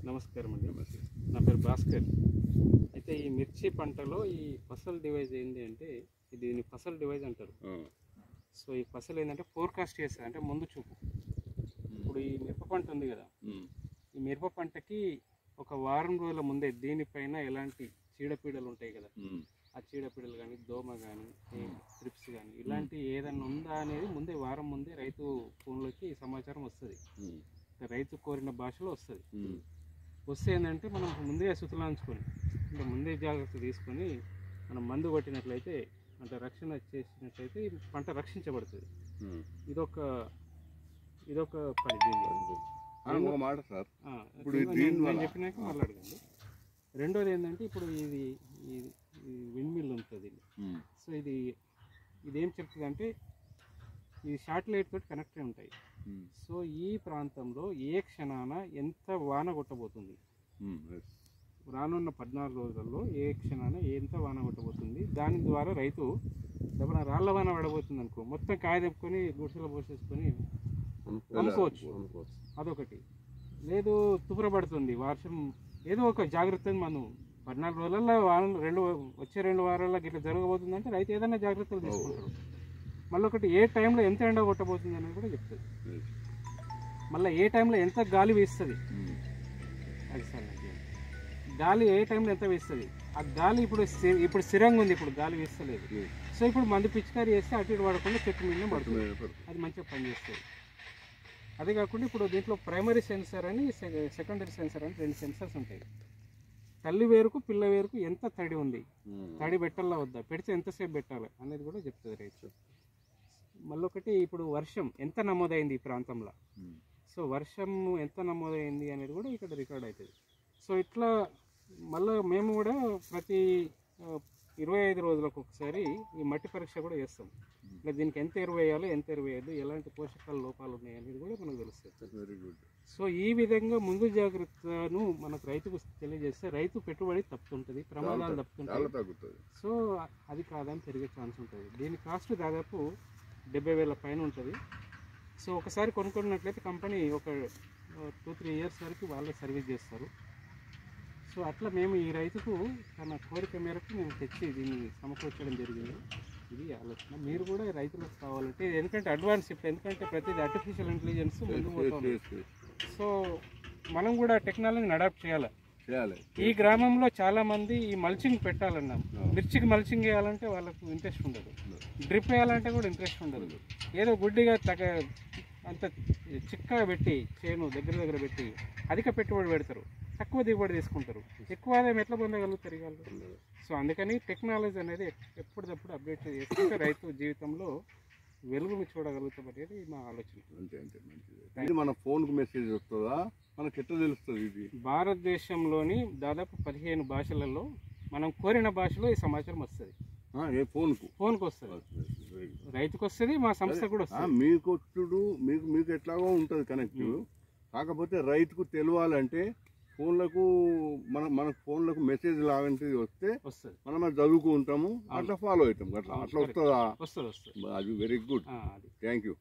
నమస్కారం అండి. నా పేరు భాస్కర్. అయితే ఈ మిర్చి పంటలో ఈ ఫసల్ డివైజ్ ఏంటి అంటే దీన్ని ఫసల్ డివైజ్ అంటారు. సో ఈ ఫసల్ ఏంటంటే ఫోర్కాస్ట్ చేస్తుంది, అంటే ముందు చూపు. ఇప్పుడు ఈ మిరప పంట ఉంది కదా, ఈ మిరప పంటకి ఒక వారం రోజుల ముందే దీనిపైన ఎలాంటి చీడపీడలు ఉంటాయి కదా, ఆ చీడపీడలు కానీ, దోమ కానీ, ట్రిప్స్ కానీ ఇలాంటి ఏదైనా ఉందా అనేది ముందే వారం ముందే రైతు ఫోన్లోకి సమాచారం వస్తుంది. రైతు కోరిన భాషలో వస్తుంది. వస్తే ఏంటంటే మనం ముందే సుతలాంచుకొని, అంటే ముందే జాగ్రత్త తీసుకొని మనం మందు కొట్టినట్లయితే, అంటే రక్షణ చేసినట్లయితే పంట రక్షించబడుతుంది. ఇదొక పని. నేను చెప్పినాక మాట్లాడకండి. రెండోది ఏంటంటే ఇప్పుడు ఇది విండ్ మిల్ ఉంటుంది. సో ఇదేం చెప్తుంది అంటే ఇది శాటిలైట్ తోటి కనెక్ట్ అయి ఉంటాయి. సో ఈ ప్రాంతంలో ఏ క్షణాన ఎంత వాన కొట్టబోతుంది, రానున్న 14 రోజులలో ఏ క్షణాన ఎంత వాన కొట్టబోతుంది, దాని ద్వారా రైతు ఏమైనా రాళ్ల వాన పడబోతుంది అనుకో, మొత్తం కాయ తెప్పుకొని గుడిసెలో పోసేసుకొని అమ్ముకోవచ్చు. అదొకటి. లేదు తుపురపడుతుంది వర్షం, ఏదో ఒక జాగ్రత్తని మనం 14 రోజులలో వచ్చే 2 వారాల్లో ఇట్లా జరగబోతుందంటే రైతు ఏదైనా జాగ్రత్తలు తీసుకుంటాడు. మళ్ళీ ఒకటి, ఏ టైంలో ఎంత ఎండ కొట్టబోతుంది అనేది కూడా చెప్తుంది. మళ్ళీ ఏ టైంలో ఎంత గాలి వీస్తుంది, అది సార్ గాలి ఏ టైంలో ఎంత వీస్తుంది, ఆ గాలి ఇప్పుడు స్థిరంగా ఉంది, ఇప్పుడు గాలి వీస్తలేదు. సో ఇప్పుడు మందు పిచికారీ చేస్తే అటు ఇటు పడకుండా చెట్టు మీద పడుతుంది, అది మంచిగా పనిచేస్తుంది. అదే కాకుండా ఇప్పుడు దీంట్లో ప్రైమరీ సెన్సర్ అని, సెకండరీ సెన్సర్ అని 2 సెన్సర్స్ ఉంటాయి. తల్లి వేరుకు పిల్ల వేరుకు ఎంత తడి ఉంది, తడి పెట్టాలా వద్దా, పెడితే ఎంతసేపు పెట్టాలి అనేది కూడా చెప్తుంది రైతు. మళ్ళొకటి, ఇప్పుడు వర్షం ఎంత నమోదైంది ఈ ప్రాంతంలో, సో వర్షం ఎంత నమోదైంది అనేది కూడా ఇక్కడ రికార్డ్ అవుతుంది. సో ఇట్లా మళ్ళీ మేము కూడా ప్రతి 25 రోజులకు ఒకసారి ఈ మట్టి పరీక్ష కూడా చేస్తాం. అంటే దీనికి ఎంత ఎరువు వేయాలో, ఎంత ఎరువు వేయద్దు, ఎలాంటి పోషకాల లోపాలు ఉన్నాయి అనేది కూడా మనకు తెలుస్తుంది. Very good. సో ఈ విధంగా ముందు జాగ్రత్తను మనకు రైతుకు తెలియజేస్తే రైతు పెట్టుబడి తప్పుతుంటుంది, ప్రమాదాలు తప్పుతుంటాయి. సో అది కాదని పెరిగే ఛాన్స్ ఉంటుంది. దీని కాస్ట్ దాదాపు 70,000 పైన ఉంటుంది. సో ఒకసారి కొనుక్కున్నట్లయితే కంపెనీ ఒక 2-3 ఇయర్స్ వరకు వాళ్ళే సర్వీస్ చేస్తారు. సో అట్లా మేము ఈ రైతుకు తన కోరిక మేరకు మేము తెచ్చి దీన్ని సమకూర్చడం జరిగింది. ఇది ఆలోచన. మీరు కూడా రైతులకు కావాలంటే, ఎందుకంటే అడ్వాన్స్ ఇప్పుడు, ఎందుకంటే ప్రతిదీ ఆర్టిఫిషియల్ ఇంటెలిజెన్స్ ముందు పోతుంది. సో మనం కూడా టెక్నాలజీని అడాప్ట్ చేయాలి. ఈ గ్రామంలో చాలా మంది ఈ మల్చింగ్ పెట్టాలన్నాం. మిర్చికి మల్చింగ్ వేయాలంటే వాళ్ళకు ఇంట్రెస్ట్ ఉండదు, డ్రిప్ వేయాలంటే కూడా ఇంట్రెస్ట్ ఉండదు. ఏదో గుడ్డిగా అంత చిక్కగా పెట్టి చేను దగ్గర పెట్టి అధిక పెట్టుబడి పెడతారు, తక్కువ దిగుబడి తీసుకుంటారు, ఎక్కువ ఆదాయం ఎట్లా పొందగలుగుతారు వాళ్ళు. సో అందుకని టెక్నాలజీ అనేది ఎప్పటికప్పుడు అప్డేట్ చేసుకుంటే రైతు జీవితంలో వెలుగును చూడగలుగుతాం అనేది మా ఆలోచన. అంతే. మన ఫోన్కు మెసేజ్ వస్తుందా, మనకు ఎట్లా తెలుస్తుంది? ఇది భారతదేశంలోని దాదాపు 15 భాషలలో మనం కోరిన భాషలో ఈ సమాచారం వస్తుంది. ఫోన్కు వస్తుంది, రైతుకు వస్తుంది, మా సంస్థ కూడా వస్తుంది. మీకు ఎట్లాగో ఉంటుంది కనెక్ట్. కాకపోతే రైతుకు తెలియాలంటే మన ఫోన్లకు మెసేజ్ లాంటిది వస్తే మనం అది చదువుకుంటాము, అట్లా ఫాలో అవుతాం. అట్లా వస్తుందా? వస్తుంది. అది వెరీ గుడ్. Thank you.